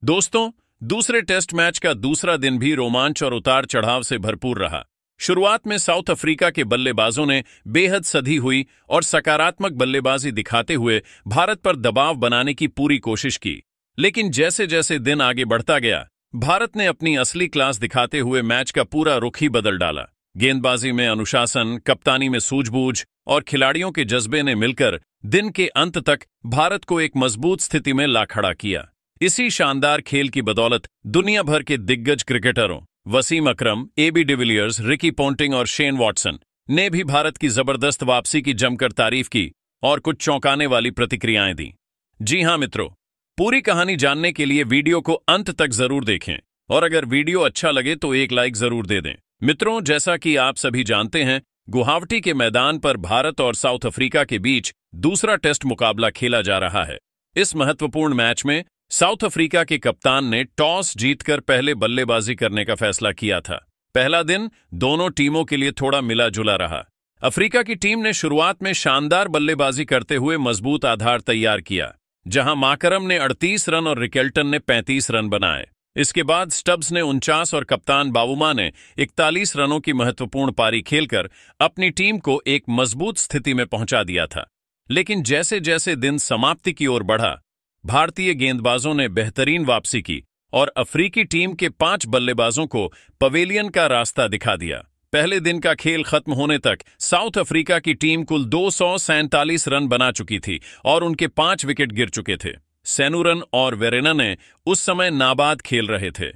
दोस्तों, दूसरे test match का दूसरा दिन भी रोमांच और उतार चढ़ाव से भरपूर रहा। शुरुआत में साउथ अफ्रीका के बल्लेबाजों ने बेहद सधी हुई और सकारात्मक बल्लेबाजी दिखाते हुए भारत पर दबाव बनाने की पूरी कोशिश की। लेकिन जैसे जैसे दिन आगे बढ़ता गया, भारत ने अपनी असली क्लास दिखाते हुए मैच का पूरा रुख ही बदल डाला। गेंदबाजी में अनुशासन, कप्तानी में सूझबूझ और खिलाड़ियों के जज्बे ने मिलकर दिन के अंत तक भारत को एक मजबूत स्थिति में ला खड़ा किया। इसी शानदार खेल की बदौलत दुनिया भर के दिग्गज क्रिकेटरों वसीम अकरम, एबी डिविलियर्स, रिकी पोंटिंग और शेन वॉटसन ने भी भारत की जबरदस्त वापसी की जमकर तारीफ की और कुछ चौंकाने वाली प्रतिक्रियाएं दी। जी हां मित्रों, पूरी कहानी जानने के लिए वीडियो को अंत तक जरूर देखें और अगर वीडियो अच्छा लगे तो एक लाइक जरूर दे दें। मित्रों, जैसा कि आप सभी जानते हैं, गुवाहाटी के मैदान पर भारत और साउथ अफ्रीका के बीच दूसरा टेस्ट मुकाबला खेला जा रहा है। इस महत्वपूर्ण मैच में साउथ अफ्रीका के कप्तान ने टॉस जीतकर पहले बल्लेबाजी करने का फैसला किया था। पहला दिन दोनों टीमों के लिए थोड़ा मिला जुला रहा। अफ्रीका की टीम ने शुरुआत में शानदार बल्लेबाजी करते हुए मजबूत आधार तैयार किया, जहां माकरम ने 38 रन और रिकेल्टन ने 35 रन बनाए। इसके बाद स्टब्स ने 49 और कप्तान बावुमा ने 41 रनों की महत्वपूर्ण पारी खेलकर अपनी टीम को एक मजबूत स्थिति में पहुंचा दिया था। लेकिन जैसे जैसे दिन समाप्ति की ओर बढ़ा, भारतीय गेंदबाजों ने बेहतरीन वापसी की और अफ्रीकी टीम के 5 बल्लेबाजों को पवेलियन का रास्ता दिखा दिया। पहले दिन का खेल खत्म होने तक साउथ अफ्रीका की टीम कुल 247 रन बना चुकी थी और उनके 5 विकेट गिर चुके थे। सेनुरन और वेरेनने उस समय नाबाद खेल रहे थे।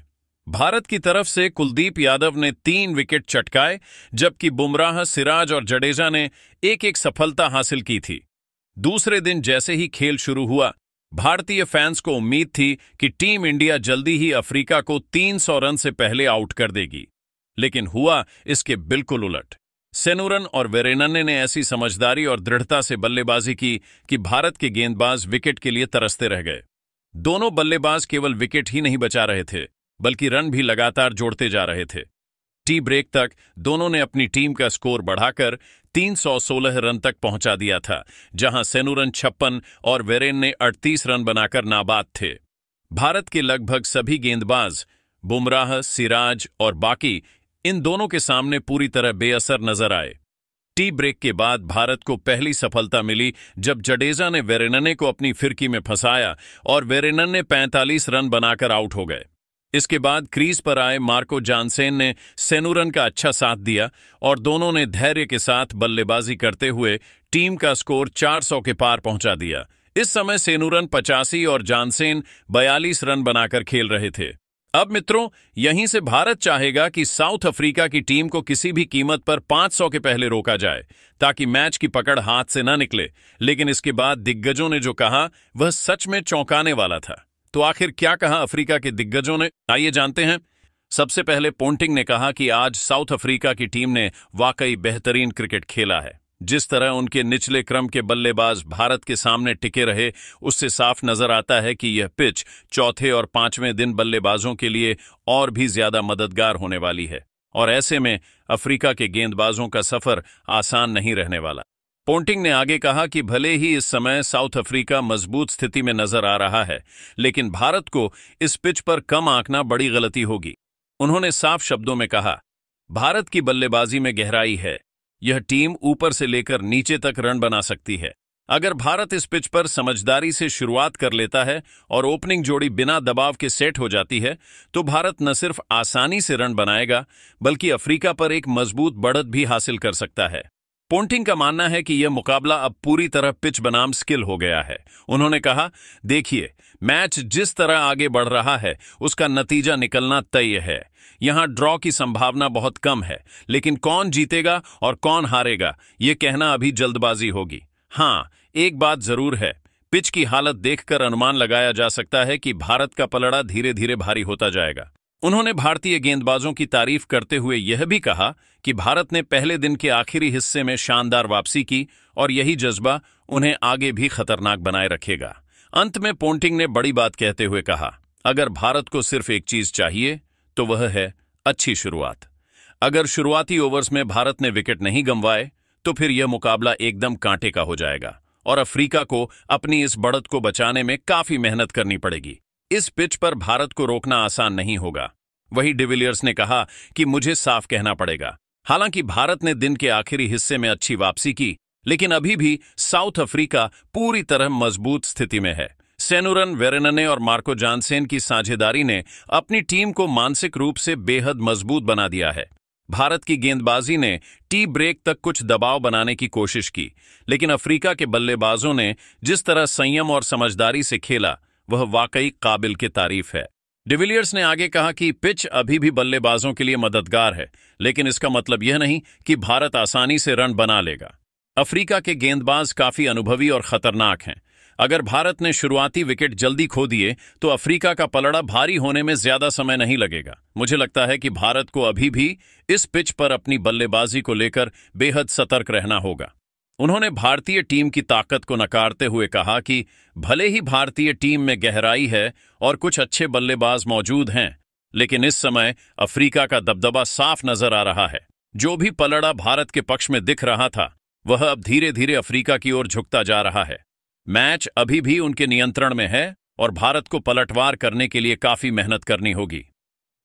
भारत की तरफ से कुलदीप यादव ने 3 विकेट चटकाए, जबकि बुमराह, सिराज और जडेजा ने एक-एक सफलता हासिल की थी। दूसरे दिन जैसे ही खेल शुरू हुआ, भारतीय फैंस को उम्मीद थी कि टीम इंडिया जल्दी ही अफ्रीका को 300 रन से पहले आउट कर देगी। लेकिन हुआ इसके बिल्कुल उलट। सेनुरन और वेरेनने ने ऐसी समझदारी और दृढ़ता से बल्लेबाजी की कि भारत के गेंदबाज विकेट के लिए तरसते रह गए। दोनों बल्लेबाज केवल विकेट ही नहीं बचा रहे थे, बल्कि रन भी लगातार जोड़ते जा रहे थे। टी ब्रेक तक दोनों ने अपनी टीम का स्कोर बढ़ाकर 316 रन तक पहुंचा दिया था, जहां सेनुरन 56 और वेरेन ने 38 रन बनाकर नाबाद थे। भारत के लगभग सभी गेंदबाज, बुमराह, सिराज और बाकी, इन दोनों के सामने पूरी तरह बेअसर नजर आए। टी ब्रेक के बाद भारत को पहली सफलता मिली जब जडेजा ने वेरेनने को अपनी फिरकी में फंसाया और वेरेनने 45 रन बनाकर आउट हो गए। इसके बाद क्रीज पर आए मार्को जानसेन ने सेनुरन का अच्छा साथ दिया और दोनों ने धैर्य के साथ बल्लेबाजी करते हुए टीम का स्कोर 400 के पार पहुंचा दिया। इस समय सेनुरन 85 और जानसेन 42 रन बनाकर खेल रहे थे। अब मित्रों, यहीं से भारत चाहेगा कि साउथ अफ्रीका की टीम को किसी भी कीमत पर 500 के पहले रोका जाए, ताकि मैच की पकड़ हाथ से न निकले। लेकिन इसके बाद दिग्गजों ने जो कहा वह सच में चौंकाने वाला था। तो आखिर क्या कहा अफ्रीका के दिग्गजों ने, आइए जानते हैं। सबसे पहले पोंटिंग ने कहा कि आज साउथ अफ्रीका की टीम ने वाकई बेहतरीन क्रिकेट खेला है। जिस तरह उनके निचले क्रम के बल्लेबाज भारत के सामने टिके रहे, उससे साफ नजर आता है कि यह पिच चौथे और 5वें दिन बल्लेबाजों के लिए और भी ज्यादा मददगार होने वाली है और ऐसे में अफ्रीका के गेंदबाजों का सफर आसान नहीं रहने वाला। पोंटिंग ने आगे कहा कि भले ही इस समय साउथ अफ्रीका मजबूत स्थिति में नजर आ रहा है, लेकिन भारत को इस पिच पर कम आंकना बड़ी गलती होगी। उन्होंने साफ शब्दों में कहा, भारत की बल्लेबाजी में गहराई है। यह टीम ऊपर से लेकर नीचे तक रन बना सकती है। अगर भारत इस पिच पर समझदारी से शुरुआत कर लेता है और ओपनिंग जोड़ी बिना दबाव के सेट हो जाती है, तो भारत न सिर्फ आसानी से रन बनाएगा, बल्कि अफ्रीका पर एक मजबूत बढ़त भी हासिल कर सकता है। पोंटिंग का मानना है कि यह मुकाबला अब पूरी तरह पिच बनाम स्किल हो गया है। उन्होंने कहा, देखिए, मैच जिस तरह आगे बढ़ रहा है उसका नतीजा निकलना तय है। यहां ड्रॉ की संभावना बहुत कम है, लेकिन कौन जीतेगा और कौन हारेगा यह कहना अभी जल्दबाजी होगी। हां, एक बात जरूर है, पिच की हालत देखकर अनुमान लगाया जा सकता है कि भारत का पलड़ा धीरे धीरे भारी होता जाएगा। उन्होंने भारतीय गेंदबाजों की तारीफ करते हुए यह भी कहा कि भारत ने पहले दिन के आखिरी हिस्से में शानदार वापसी की और यही जज्बा उन्हें आगे भी खतरनाक बनाए रखेगा। अंत में पोंटिंग ने बड़ी बात कहते हुए कहा, अगर भारत को सिर्फ एक चीज चाहिए तो वह है अच्छी शुरुआत। अगर शुरुआती ओवर्स में भारत ने विकेट नहीं गंवाए तो फिर यह मुकाबला एकदम कांटे का हो जाएगा और अफ्रीका को अपनी इस बढ़त को बचाने में काफी मेहनत करनी पड़ेगी। इस पिच पर भारत को रोकना आसान नहीं होगा। वही डिविलियर्स ने कहा कि मुझे साफ कहना पड़ेगा, हालांकि भारत ने दिन के आखिरी हिस्से में अच्छी वापसी की, लेकिन अभी भी साउथ अफ्रीका पूरी तरह मजबूत स्थिति में है। सेनुरन, वेरेनने और मार्को जानसेन की साझेदारी ने अपनी टीम को मानसिक रूप से बेहद मजबूत बना दिया है। भारत की गेंदबाजी ने टी ब्रेक तक कुछ दबाव बनाने की कोशिश की, लेकिन अफ्रीका के बल्लेबाजों ने जिस तरह संयम और समझदारी से खेला, वह वाकई काबिल की तारीफ है। डिविलियर्स ने आगे कहा कि पिच अभी भी बल्लेबाजों के लिए मददगार है, लेकिन इसका मतलब यह नहीं कि भारत आसानी से रन बना लेगा। अफ्रीका के गेंदबाज काफी अनुभवी और खतरनाक हैं। अगर भारत ने शुरुआती विकेट जल्दी खो दिए तो अफ्रीका का पलड़ा भारी होने में ज्यादा समय नहीं लगेगा। मुझे लगता है कि भारत को अभी भी इस पिच पर अपनी बल्लेबाजी को लेकर बेहद सतर्क रहना होगा। उन्होंने भारतीय टीम की ताकत को नकारते हुए कहा कि भले ही भारतीय टीम में गहराई है और कुछ अच्छे बल्लेबाज मौजूद हैं, लेकिन इस समय अफ्रीका का दबदबा साफ नजर आ रहा है। जो भी पलड़ा भारत के पक्ष में दिख रहा था, वह अब धीरे धीरे अफ्रीका की ओर झुकता जा रहा है। मैच अभी भी उनके नियंत्रण में है और भारत को पलटवार करने के लिए काफी मेहनत करनी होगी।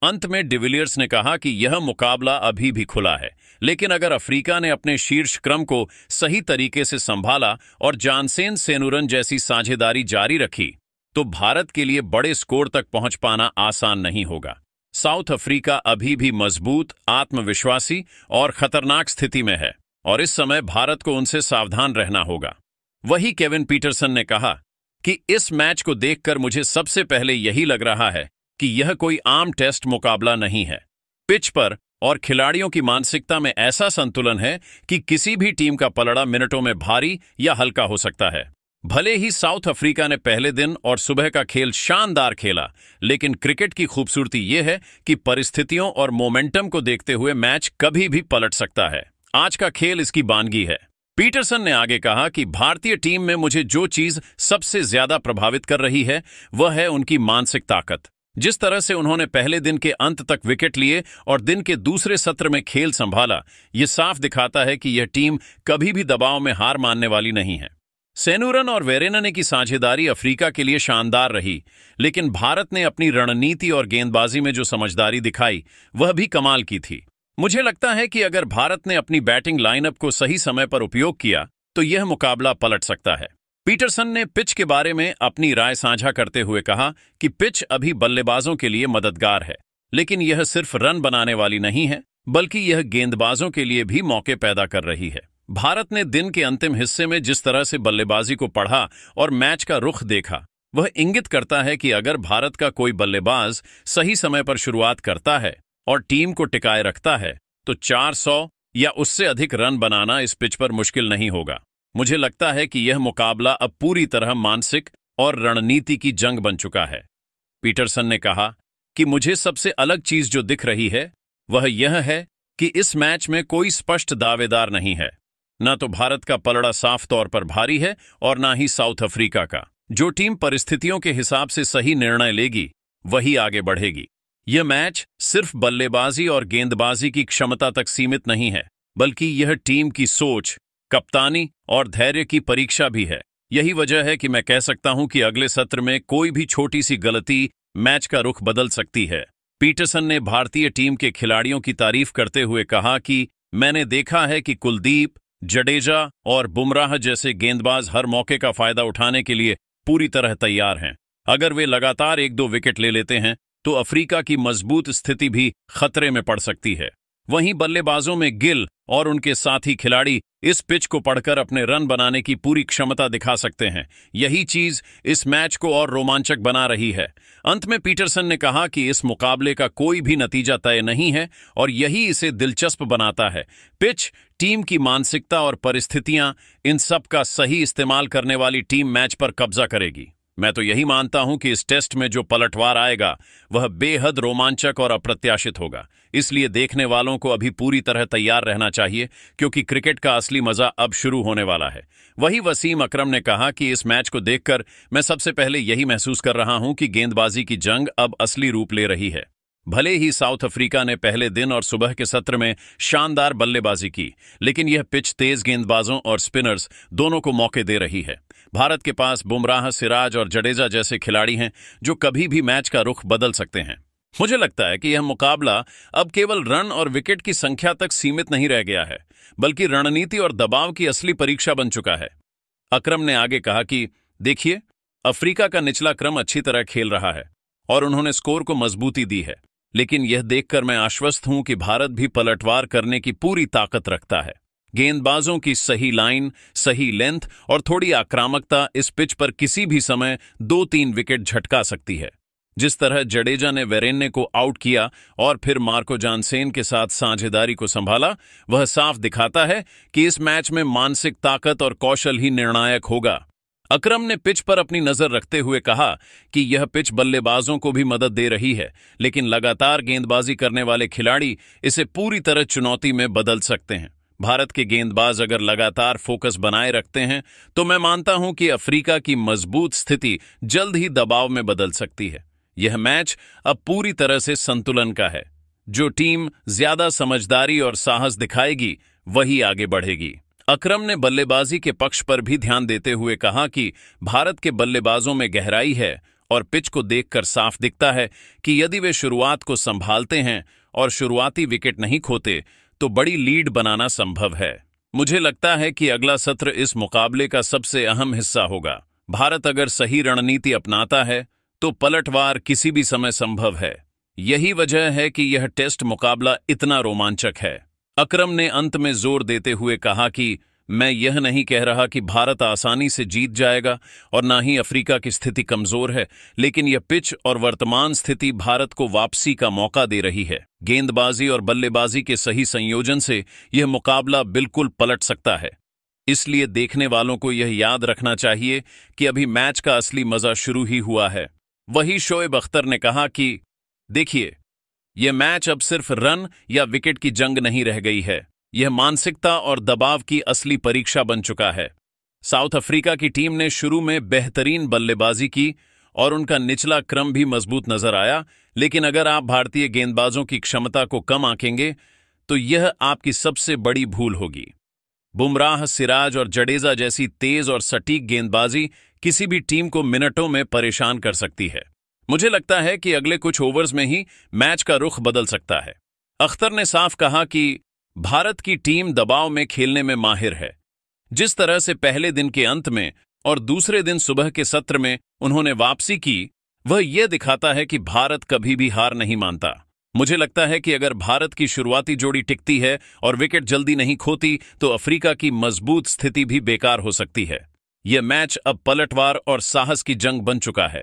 अंत में डिविलियर्स ने कहा कि यह मुकाबला अभी भी खुला है, लेकिन अगर अफ्रीका ने अपने शीर्ष क्रम को सही तरीके से संभाला और जानसेन सेनुरन जैसी साझेदारी जारी रखी, तो भारत के लिए बड़े स्कोर तक पहुंच पाना आसान नहीं होगा। साउथ अफ्रीका अभी भी मजबूत, आत्मविश्वासी और खतरनाक स्थिति में है और इस समय भारत को उनसे सावधान रहना होगा। वही केविन पीटरसन ने कहा कि इस मैच को देखकर मुझे सबसे पहले यही लग रहा है कि यह कोई आम टेस्ट मुकाबला नहीं है। पिच पर और खिलाड़ियों की मानसिकता में ऐसा संतुलन है कि किसी भी टीम का पलड़ा मिनटों में भारी या हल्का हो सकता है। भले ही साउथ अफ्रीका ने पहले दिन और सुबह का खेल शानदार खेला, लेकिन क्रिकेट की खूबसूरती यह है कि परिस्थितियों और मोमेंटम को देखते हुए मैच कभी भी पलट सकता है। आज का खेल इसकी बानगी है। पीटरसन ने आगे कहा कि भारतीय टीम में मुझे जो चीज सबसे ज्यादा प्रभावित कर रही है, वह है उनकी मानसिक ताकत। जिस तरह से उन्होंने पहले दिन के अंत तक विकेट लिए और दिन के दूसरे सत्र में खेल संभाला, यह साफ दिखाता है कि यह टीम कभी भी दबाव में हार मानने वाली नहीं है। सेनुरन और वेरेनने की साझेदारी अफ्रीका के लिए शानदार रही, लेकिन भारत ने अपनी रणनीति और गेंदबाजी में जो समझदारी दिखाई, वह भी कमाल की थी। मुझे लगता है कि अगर भारत ने अपनी बैटिंग लाइनअप को सही समय पर उपयोग किया, तो यह मुकाबला पलट सकता है। पीटरसन ने पिच के बारे में अपनी राय साझा करते हुए कहा कि पिच अभी बल्लेबाजों के लिए मददगार है, लेकिन यह सिर्फ रन बनाने वाली नहीं है, बल्कि यह गेंदबाजों के लिए भी मौके पैदा कर रही है। भारत ने दिन के अंतिम हिस्से में जिस तरह से बल्लेबाजी को पढ़ा और मैच का रुख देखा, वह इंगित करता है कि अगर भारत का कोई बल्लेबाज सही समय पर शुरुआत करता है और टीम को टिकाए रखता है, तो 400 या उससे अधिक रन बनाना इस पिच पर मुश्किल नहीं होगा। मुझे लगता है कि यह मुकाबला अब पूरी तरह मानसिक और रणनीति की जंग बन चुका है। पीटरसन ने कहा कि मुझे सबसे अलग चीज जो दिख रही है, वह यह है कि इस मैच में कोई स्पष्ट दावेदार नहीं है। न तो भारत का पलड़ा साफ तौर पर भारी है और न ही साउथ अफ्रीका का। जो टीम परिस्थितियों के हिसाब से सही निर्णय लेगी, वही आगे बढ़ेगी। यह मैच सिर्फ बल्लेबाजी और गेंदबाजी की क्षमता तक सीमित नहीं है, बल्कि यह टीम की सोच, कप्तानी और धैर्य की परीक्षा भी है। यही वजह है कि मैं कह सकता हूं कि अगले सत्र में कोई भी छोटी सी गलती मैच का रुख बदल सकती है। पीटरसन ने भारतीय टीम के खिलाड़ियों की तारीफ करते हुए कहा कि मैंने देखा है कि कुलदीप, जडेजा और बुमराह जैसे गेंदबाज हर मौके का फायदा उठाने के लिए पूरी तरह तैयार हैं। अगर वे लगातार 1-2 विकेट ले लेते हैं, तो अफ्रीका की मजबूत स्थिति भी खतरे में पड़ सकती है। वहीं बल्लेबाजों में गिल और उनके साथी खिलाड़ी इस पिच को पढ़कर अपने रन बनाने की पूरी क्षमता दिखा सकते हैं। यही चीज इस मैच को और रोमांचक बना रही है। अंत में पीटरसन ने कहा कि इस मुकाबले का कोई भी नतीजा तय नहीं है और यही इसे दिलचस्प बनाता है। पिच, टीम की मानसिकता और परिस्थितियां, इन सब का सही इस्तेमाल करने वाली टीम मैच पर कब्जा करेगी। मैं तो यही मानता हूं कि इस टेस्ट में जो पलटवार आएगा, वह बेहद रोमांचक और अप्रत्याशित होगा। इसलिए देखने वालों को अभी पूरी तरह तैयार रहना चाहिए, क्योंकि क्रिकेट का असली मजा अब शुरू होने वाला है। वही वसीम अकरम ने कहा कि इस मैच को देखकर मैं सबसे पहले यही महसूस कर रहा हूं कि गेंदबाजी की जंग अब असली रूप ले रही है। भले ही साउथ अफ्रीका ने पहले दिन और सुबह के सत्र में शानदार बल्लेबाजी की, लेकिन यह पिच तेज गेंदबाजों और स्पिनर्स दोनों को मौके दे रही है। भारत के पास बुमराह, सिराज और जडेजा जैसे खिलाड़ी हैं जो कभी भी मैच का रुख बदल सकते हैं। मुझे लगता है कि यह मुकाबला अब केवल रन और विकेट की संख्या तक सीमित नहीं रह गया है, बल्कि रणनीति और दबाव की असली परीक्षा बन चुका है। अकरम ने आगे कहा कि देखिए, अफ्रीका का निचला क्रम अच्छी तरह खेल रहा है और उन्होंने स्कोर को मजबूती दी है, लेकिन यह देखकर मैं आश्वस्त हूं कि भारत भी पलटवार करने की पूरी ताकत रखता है। गेंदबाजों की सही लाइन, सही लेंथ और थोड़ी आक्रामकता इस पिच पर किसी भी समय 2-3 विकेट झटका सकती है। जिस तरह जडेजा ने वेरेन्ने को आउट किया और फिर मार्को जानसेन के साथ साझेदारी को संभाला, वह साफ दिखाता है कि इस मैच में मानसिक ताकत और कौशल ही निर्णायक होगा। अकरम ने पिच पर अपनी नजर रखते हुए कहा कि यह पिच बल्लेबाजों को भी मदद दे रही है, लेकिन लगातार गेंदबाजी करने वाले खिलाड़ी इसे पूरी तरह चुनौती में बदल सकते हैं। भारत के गेंदबाज अगर लगातार फोकस बनाए रखते हैं तो मैं मानता हूं कि अफ्रीका की मजबूत स्थिति जल्द ही दबाव में बदल सकती है। यह मैच अब पूरी तरह से संतुलन का है। जो टीम ज्यादा समझदारी और साहस दिखाएगी वही आगे बढ़ेगी। अकरम ने बल्लेबाजी के पक्ष पर भी ध्यान देते हुए कहा कि भारत के बल्लेबाजों में गहराई है और पिच को देखकर साफ दिखता है कि यदि वे शुरुआत को संभालते हैं और शुरुआती विकेट नहीं खोते तो बड़ी लीड बनाना संभव है। मुझे लगता है कि अगला सत्र इस मुकाबले का सबसे अहम हिस्सा होगा। भारत अगर सही रणनीति अपनाता है तो पलटवार किसी भी समय संभव है। यही वजह है कि यह टेस्ट मुकाबला इतना रोमांचक है। अकरम ने अंत में जोर देते हुए कहा कि मैं यह नहीं कह रहा कि भारत आसानी से जीत जाएगा और ना ही अफ्रीका की स्थिति कमजोर है, लेकिन यह पिच और वर्तमान स्थिति भारत को वापसी का मौका दे रही है। गेंदबाजी और बल्लेबाजी के सही संयोजन से यह मुकाबला बिल्कुल पलट सकता है। इसलिए देखने वालों को यह याद रखना चाहिए कि अभी मैच का असली मजा शुरू ही हुआ है। वही शोएब अख्तर ने कहा कि देखिए, यह मैच अब सिर्फ रन या विकेट की जंग नहीं रह गई है, यह मानसिकता और दबाव की असली परीक्षा बन चुका है। साउथ अफ्रीका की टीम ने शुरू में बेहतरीन बल्लेबाजी की और उनका निचला क्रम भी मजबूत नजर आया, लेकिन अगर आप भारतीय गेंदबाजों की क्षमता को कम आंकेंगे तो यह आपकी सबसे बड़ी भूल होगी। बुमराह, सिराज और जडेजा जैसी तेज और सटीक गेंदबाजी किसी भी टीम को मिनटों में परेशान कर सकती है। मुझे लगता है कि अगले कुछ ओवर्स में ही मैच का रुख बदल सकता है। अख्तर ने साफ कहा कि भारत की टीम दबाव में खेलने में माहिर है। जिस तरह से पहले दिन के अंत में और दूसरे दिन सुबह के सत्र में उन्होंने वापसी की, वह यह दिखाता है कि भारत कभी भी हार नहीं मानता। मुझे लगता है कि अगर भारत की शुरुआती जोड़ी टिकती है और विकेट जल्दी नहीं खोती तो अफ्रीका की मजबूत स्थिति भी बेकार हो सकती है। यह मैच अब पलटवार और साहस की जंग बन चुका है।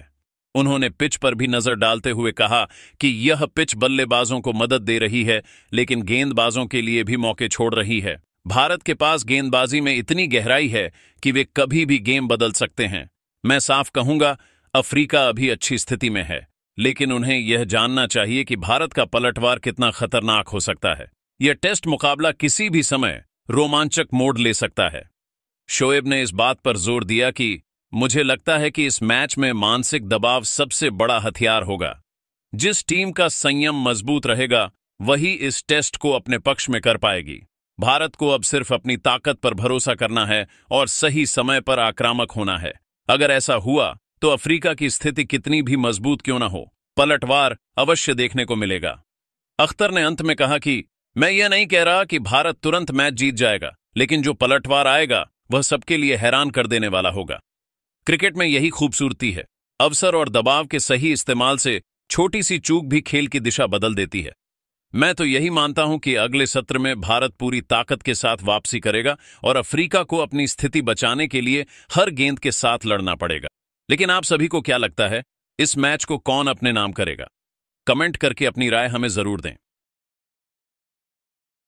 उन्होंने पिच पर भी नजर डालते हुए कहा कि यह पिच बल्लेबाजों को मदद दे रही है, लेकिन गेंदबाजों के लिए भी मौके छोड़ रही है। भारत के पास गेंदबाजी में इतनी गहराई है कि वे कभी भी गेम बदल सकते हैं। मैं साफ कहूंगा, अफ्रीका अभी अच्छी स्थिति में है, लेकिन उन्हें यह जानना चाहिए कि भारत का पलटवार कितना खतरनाक हो सकता है। यह टेस्ट मुकाबला किसी भी समय रोमांचक मोड़ ले सकता है। शोएब ने इस बात पर जोर दिया कि मुझे लगता है कि इस मैच में मानसिक दबाव सबसे बड़ा हथियार होगा। जिस टीम का संयम मजबूत रहेगा वही इस टेस्ट को अपने पक्ष में कर पाएगी। भारत को अब सिर्फ अपनी ताकत पर भरोसा करना है और सही समय पर आक्रामक होना है। अगर ऐसा हुआ तो अफ्रीका की स्थिति कितनी भी मजबूत क्यों ना हो, पलटवार अवश्य देखने को मिलेगा। अख्तर ने अंत में कहा कि मैं यह नहीं कह रहा कि भारत तुरंत मैच जीत जाएगा, लेकिन जो पलटवार आएगा वह सबके लिए हैरान कर देने वाला होगा। क्रिकेट में यही खूबसूरती है, अवसर और दबाव के सही इस्तेमाल से छोटी सी चूक भी खेल की दिशा बदल देती है। मैं तो यही मानता हूं कि अगले सत्र में भारत पूरी ताकत के साथ वापसी करेगा और अफ्रीका को अपनी स्थिति बचाने के लिए हर गेंद के साथ लड़ना पड़ेगा। लेकिन आप सभी को क्या लगता है, इस मैच को कौन अपने नाम करेगा? कमेंट करके अपनी राय हमें जरूर दें।